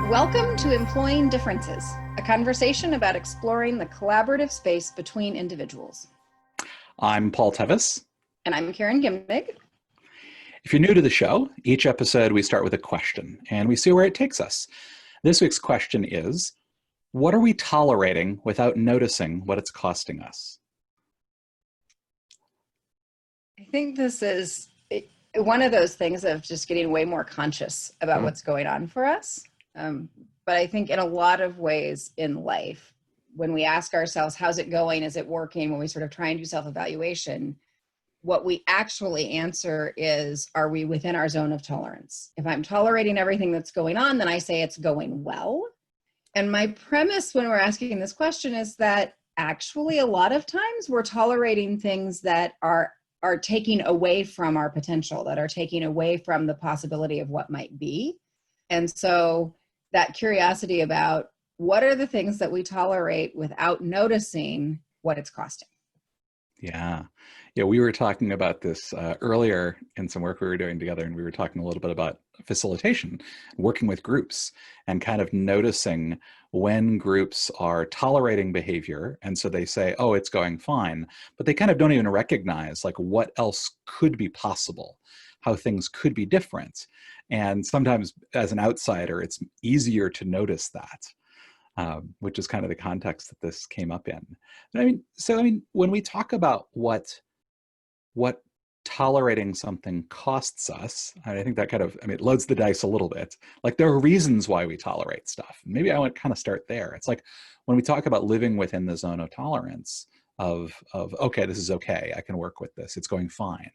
Welcome to Employing Differences, a conversation about exploring the collaborative space between individuals. I'm Paul Tevis. And I'm Karen Gimnig. If you're new to the show, each episode we start with a question and we see where it takes us. This week's question is, what are we tolerating without noticing what it's costing us? I think this is one of those things of just getting way more conscious about what's going on for us. But I think in a lot of ways in life, when we ask ourselves, how's it going? Is it working? When we sort of try and do self-evaluation, what we actually answer is, are we within our zone of tolerance? If I'm tolerating everything that's going on, then I say it's going well. And my premise when we're asking this question is that actually a lot of times we're tolerating things that are taking away from our potential, that are taking away from the possibility of what might be. And so that curiosity about what are the things that we tolerate without noticing what it's costing. Yeah, we were talking about this earlier in some work we were doing together, and we were talking a little bit about facilitation, working with groups, and kind of noticing when groups are tolerating behavior, and so they say, oh, it's going fine, but they kind of don't even recognize like what else could be possible, how things could be different. And sometimes as an outsider, it's easier to notice that. Which is kind of the context that this came up in. When we talk about what tolerating something costs us, I think that kind of, it loads the dice a little bit. Like there are reasons why we tolerate stuff. Maybe I want to kind of start there. It's like when we talk about living within the zone of tolerance of okay, this is okay, I can work with this, it's going fine.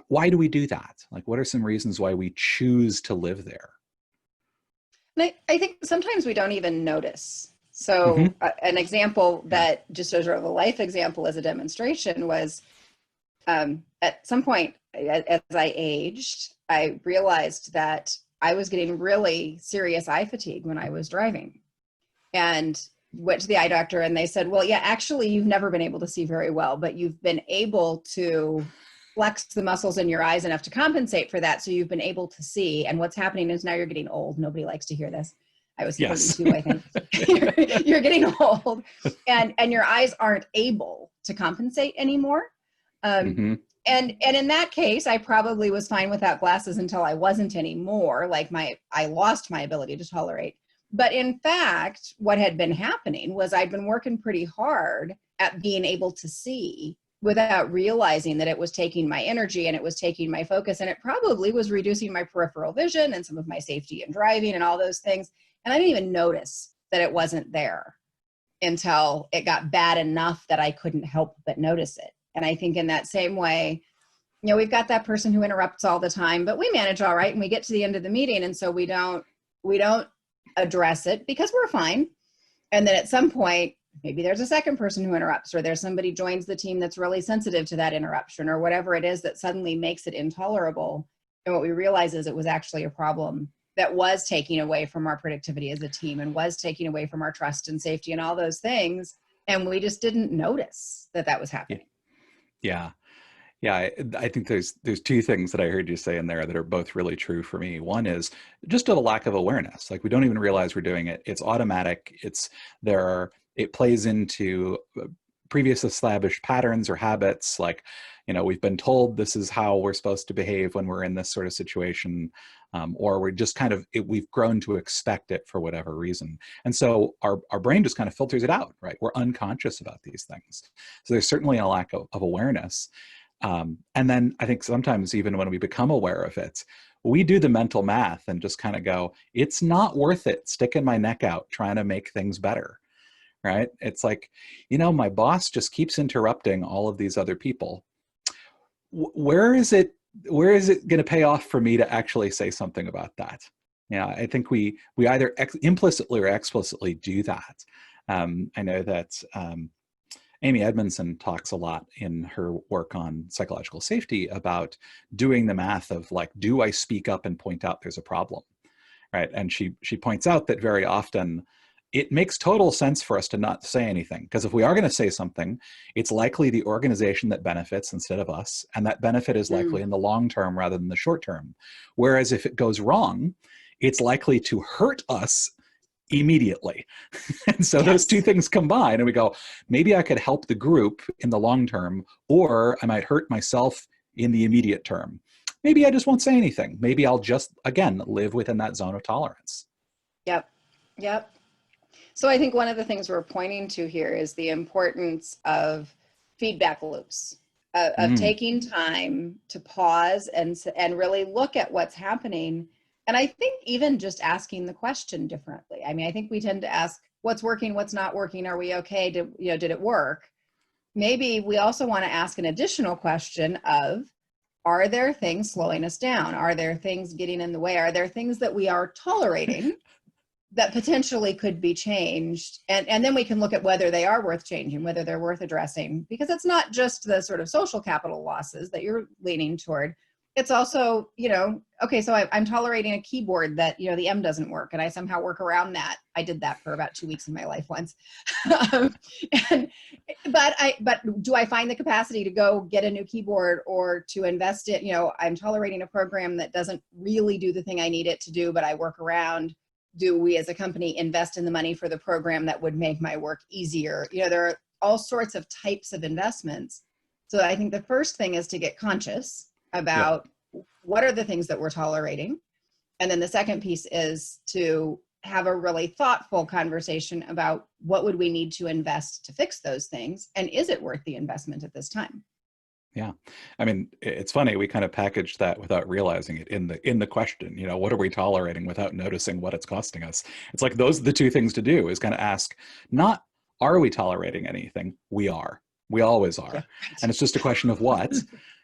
Why do we do that? Like, what are some reasons why we choose to live there? I think sometimes we don't even notice. So an example that just as a life example as a demonstration was at some point as I aged, I realized that I was getting really serious eye fatigue when I was driving, and went to the eye doctor and they said, well, yeah, actually you've never been able to see very well, but you've been able to flex the muscles in your eyes enough to compensate for that. So you've been able to see. And what's happening is now you're getting old. Nobody likes to hear this. I was 32, I think. You're getting old and your eyes aren't able to compensate anymore. And in that case, I probably was fine without glasses until I wasn't anymore. Like I lost my ability to tolerate. But in fact, what had been happening was I'd been working pretty hard at being able to see without realizing that it was taking my energy and it was taking my focus, and it probably was reducing my peripheral vision and some of my safety in driving and all those things. And I didn't even notice that it wasn't there until it got bad enough that I couldn't help but notice it. And I think in that same way, we've got that person who interrupts all the time, but we manage all right and we get to the end of the meeting. And so we don't address it because we're fine. And then at some point, maybe there's a second person who interrupts, or there's somebody joins the team that's really sensitive to that interruption, or whatever it is that suddenly makes it intolerable. And what we realize is it was actually a problem that was taking away from our productivity as a team and was taking away from our trust and safety and all those things. And we just didn't notice that was happening. Yeah. I think there's two things that I heard you say in there that are both really true for me. One is just a lack of awareness. Like we don't even realize we're doing it. It's automatic. It plays into previous established patterns or habits. Like, we've been told this is how we're supposed to behave when we're in this sort of situation, or we're just we've grown to expect it for whatever reason. And so our brain just kind of filters it out, right? We're unconscious about these things. So there's certainly a lack of awareness. And then I think sometimes even when we become aware of it, we do the mental math and just kind of go, it's not worth it sticking my neck out trying to make things better. Right? It's like, my boss just keeps interrupting all of these other people. Where is it going to pay off for me to actually say something about that? I think we either implicitly or explicitly do that. I know that Amy Edmondson talks a lot in her work on psychological safety about doing the math of like, do I speak up and point out there's a problem? Right? And she points out that very often it makes total sense for us to not say anything, because if we are going to say something, it's likely the organization that benefits instead of us, and that benefit is likely in the long term rather than the short term. Whereas if it goes wrong, it's likely to hurt us immediately. And so those Yes. two things combine, and we go, maybe I could help the group in the long term, or I might hurt myself in the immediate term. Maybe I just won't say anything. Maybe I'll just, again, live within that zone of tolerance. Yep. Yep. So I think one of the things we're pointing to here is the importance of feedback loops, of Mm. taking time to pause and really look at what's happening. And I think even just asking the question differently. I mean, I think we tend to ask what's working, what's not working. Are we okay? Did it work? Maybe we also want to ask an additional question of, are there things slowing us down? Are there things getting in the way? Are there things that we are tolerating that potentially could be changed? And then we can look at whether they are worth changing, whether they're worth addressing, because it's not just the sort of social capital losses that you're leaning toward. It's also, okay, so I'm tolerating a keyboard that, the M doesn't work, and I somehow work around that. I did that for about 2 weeks of my life once. um, but do I find the capacity to go get a new keyboard or to invest it? I'm tolerating a program that doesn't really do the thing I need it to do, but I work around. Do we as a company invest in the money for the program that would make my work easier? There are all sorts of types of investments. So I think the first thing is to get conscious about what are the things that we're tolerating. And then the second piece is to have a really thoughtful conversation about what would we need to invest to fix those things, and is it worth the investment at this time? Yeah. I mean, it's funny, we kind of packaged that without realizing it in the question, what are we tolerating, without noticing what it's costing us. It's like those are the two things to do, is kind of ask, not are we tolerating anything? We are. We always are. Yeah. And it's just a question of what,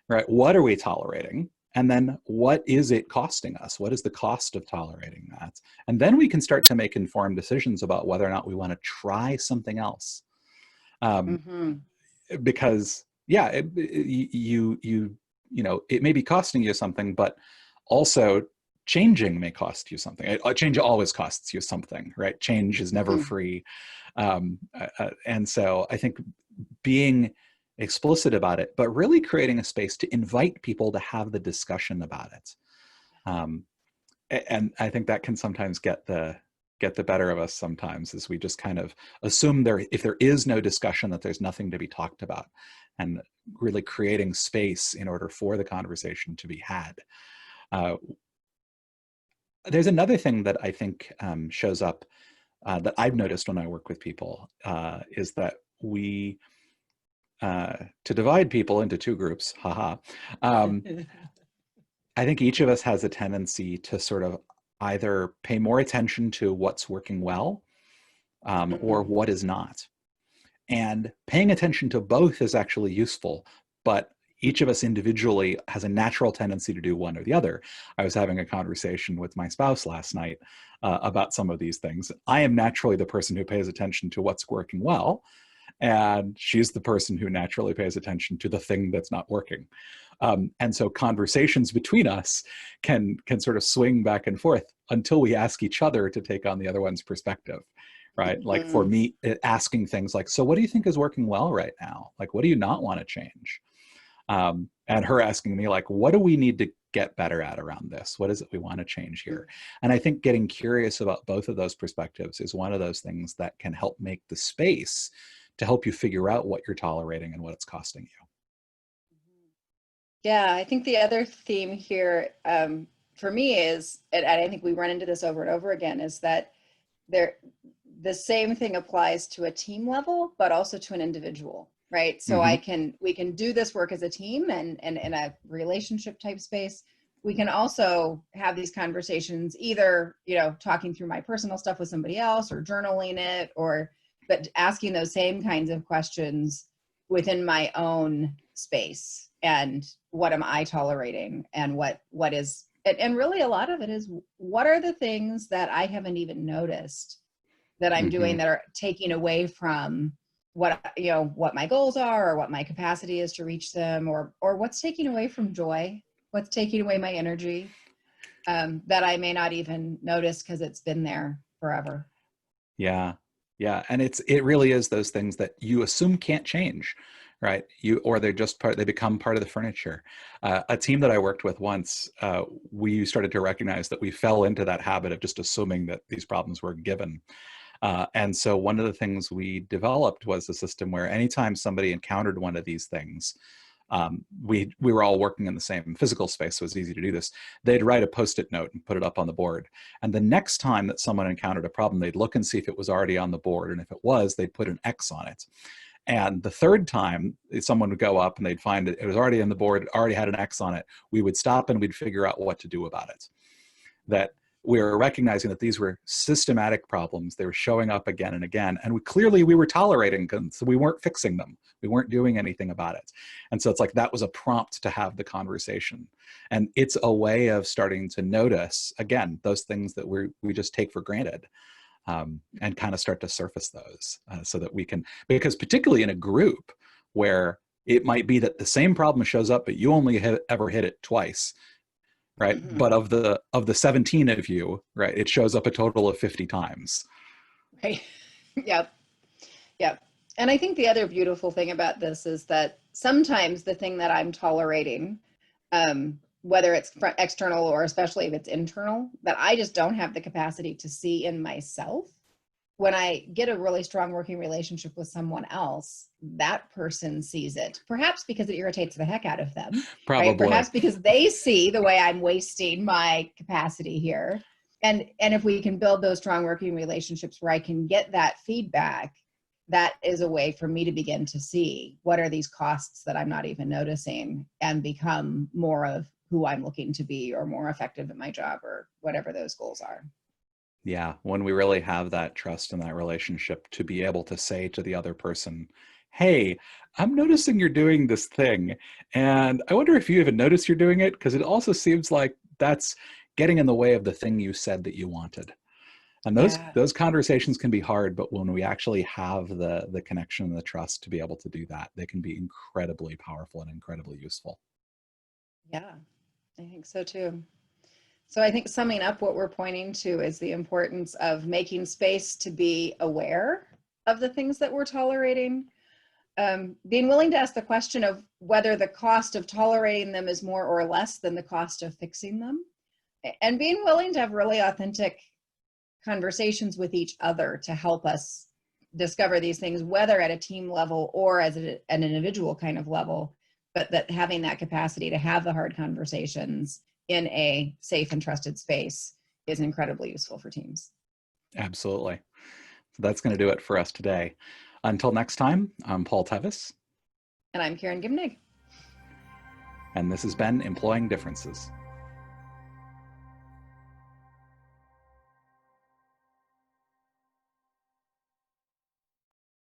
right? What are we tolerating? And then what is it costing us? What is the cost of tolerating that? And then we can start to make informed decisions about whether or not we want to try something else. Because it may be costing you something, but also changing may cost you something. Change always costs you something, right? Change is never free. And so I think being explicit about it, but really creating a space to invite people to have the discussion about it. And I think that can sometimes get the better of us sometimes, as we just kind of assume if there is no discussion, that there's nothing to be talked about, and really creating space in order for the conversation to be had. There's another thing that I think shows up that I've noticed when I work with people, is that we, to divide people into two groups, haha, I think each of us has a tendency to sort of either pay more attention to what's working well, or what is not. And paying attention to both is actually useful, but each of us individually has a natural tendency to do one or the other. I was having a conversation with my spouse last night about some of these things. I am naturally the person who pays attention to what's working well, and she's the person who naturally pays attention to the thing that's not working. And so conversations between us can sort of swing back and forth until we ask each other to take on the other one's perspective, right? Like for me, asking things like, so what do you think is working well right now? Like, what do you not want to change? And her asking me, like, what do we need to get better at around this? What is it we want to change here? And I think getting curious about both of those perspectives is one of those things that can help make the space to help you figure out what you're tolerating and what it's costing you. Yeah, I think the other theme here for me is, and I think we run into this over and over again, is that the same thing applies to a team level, but also to an individual, right? So we can do this work as a team and in a relationship type space. We can also have these conversations, either, talking through my personal stuff with somebody else, or journaling it, but asking those same kinds of questions within my own space. And what am I tolerating? And what is, and really a lot of it is, what are the things that I haven't even noticed that I'm doing that are taking away from what my goals are, or what my capacity is to reach them, or what's taking away from joy, what's taking away my energy, that I may not even notice because it's been there forever. Yeah. And it really is those things that you assume can't change, right? Or they become part of the furniture. A team that I worked with once, we started to recognize that we fell into that habit of just assuming that these problems were given. And so one of the things we developed was a system where anytime somebody encountered one of these things, we were all working in the same physical space, so it was easy to do this. They'd write a Post-it note and put it up on the board. And the next time that someone encountered a problem, they'd look and see if it was already on the board. And if it was, they'd put an X on it. And the third time someone would go up and they'd find it was already on the board, already had an X on it, we would stop and we'd figure out what to do about it. That we were recognizing that these were systematic problems. They were showing up again and again. And we were tolerating them, so we weren't fixing them. We weren't doing anything about it. And so it's like that was a prompt to have the conversation. And it's a way of starting to notice, again, those things that we just take for granted, and kind of start to surface those so that we can, because particularly in a group where it might be that the same problem shows up, but you only have ever hit it twice. Right. Mm-hmm. But of the 17 of you, right, it shows up a total of 50 times. Right. Yep. Yep. And I think the other beautiful thing about this is that sometimes the thing that I'm tolerating, whether it's external or especially if it's internal, that I just don't have the capacity to see in myself. When I get a really strong working relationship with someone else, that person sees it, perhaps because it irritates the heck out of them. Probably. Right? Perhaps because they see the way I'm wasting my capacity here. And if we can build those strong working relationships where I can get that feedback, that is a way for me to begin to see what are these costs that I'm not even noticing and become more of who I'm looking to be or more effective at my job or whatever those goals are. Yeah, when we really have that trust in that relationship to be able to say to the other person, hey, I'm noticing you're doing this thing, and I wonder if you even notice you're doing it, because it also seems like that's getting in the way of the thing you said that you wanted. And those conversations can be hard, but when we actually have the connection and the trust to be able to do that, they can be incredibly powerful and incredibly useful. Yeah, I think so too. So I think summing up what we're pointing to is the importance of making space to be aware of the things that we're tolerating, being willing to ask the question of whether the cost of tolerating them is more or less than the cost of fixing them, and being willing to have really authentic conversations with each other to help us discover these things, whether at a team level or as an individual kind of level, but that having that capacity to have the hard conversations in a safe and trusted space is incredibly useful for teams. Absolutely. So that's going to do it for us today. Until next time, I'm Paul Tevis. And I'm Karen Gimnig. And this has been Employing Differences.